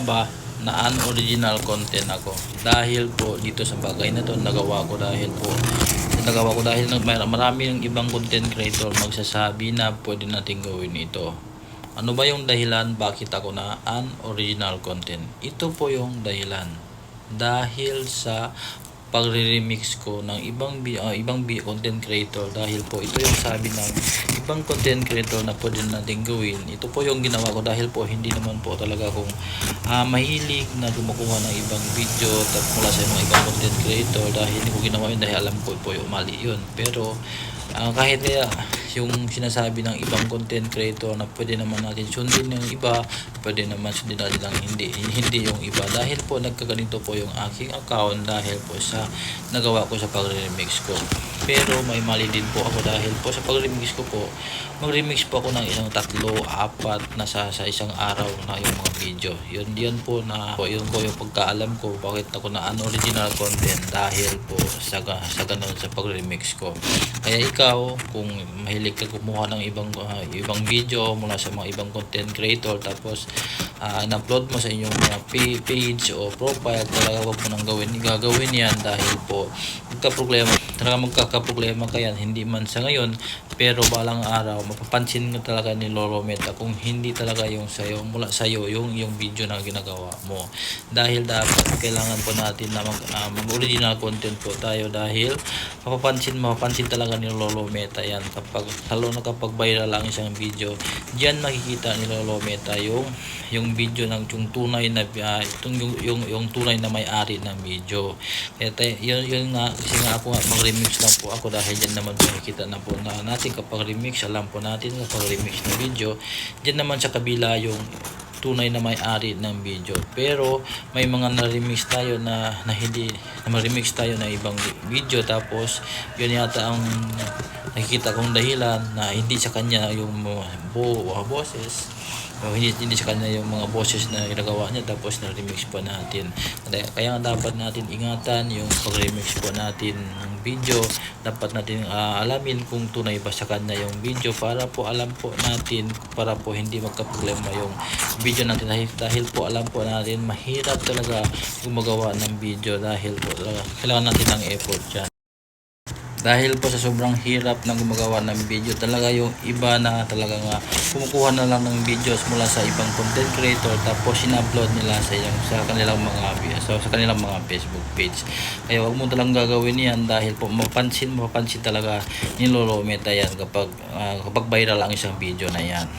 Ba na unoriginal content ako dahil po dito sa bagay na to nagawa ko dahil marami ng ibang content creator magsasabi na pwede natin gawin ito. Ano ba yung dahilan bakit ako na unoriginal content? Ito po yung dahilan dahil sa pagre-remix ko ng ibang content creator, dahil po ito yung sabi ng ibang content creator na pwede natin gawin. Ito po yung ginawa ko dahil po hindi naman po talaga akong mahilig na gumukuha ng ibang video mula sa mga ibang content creator, dahil hindi ko ginawa yun dahil alam ko po yung mali yun. Pero kahit kaya yung sinasabi ng ibang content creator na pwede naman natin sundin yung iba, pwede naman sundin natin lang hindi yung iba, dahil po nagkaganito po yung aking account dahil po sa nagawa ko sa pag-remix ko. Pero may mali din po ako dahil po sa pag-remix ko po, mag-remix po ako ng isang 3-4 na sa isang araw na yung mga video. Yun po yung pagkaalam ko bakit ako na unoriginal content, dahil po sa ganun sa pag-remix ko. Kaya ikaw, kung mahilig ka kumuha ng ibang video mula sa mga ibang content creator, tapos in-upload mo sa inyong mga page o profile, talaga wag mo nang gagawin yan, dahil po magkakaproblema ka yan, hindi man sa ngayon, pero balang araw mapapansin mo talaga ni Lolo Meta kung hindi talaga mula sa'yo yung video na ginagawa mo. Dahil dapat kailangan po natin na mag-original content po tayo, dahil mapapansin talaga ni Lolo Meta yan lalo na kapag viral lang isang video. Diyan makikita ni Lolo Meta yung video ng yung tunay na yung tunay na may-ari ng video. Kaya yun nga, kasi nga ako mag-remix lang po ako, dahil diyan naman makikita na po natin kapag remix, alam po natin kapag remix na video, diyan naman sa kabila yung tunay na may-ari ng video. Pero may mga na-remix tayo na ma-remix tayo na ibang video, tapos yun yata ang nakikita kong dahilan na hindi sa kanya yung boses, o hindi sa kanya yung mga boses na ginagawa niya, tapos na-remix po natin. Kaya dapat natin ingatan yung pag-remix po natin ng video. Dapat natin alamin kung tunay ba sa kanya yung video, para po alam po natin, para po hindi magka-problema yung video natin, dahil po alam po natin mahirap talaga gumagawa ng video, dahil po talaga kailangan natin ng effort yan. Dahil po sa sobrang hirap na gumagawa ng video, talaga yung iba na talaga kumukuha na lang ng videos mula sa ibang content creator, tapos in-upload nila sa kanilang mga Facebook page. Kaya wag mo talagang gagawin yan, dahil po mapapansin talaga ni Lolo Meta yan kapag viral ang isang video na yan.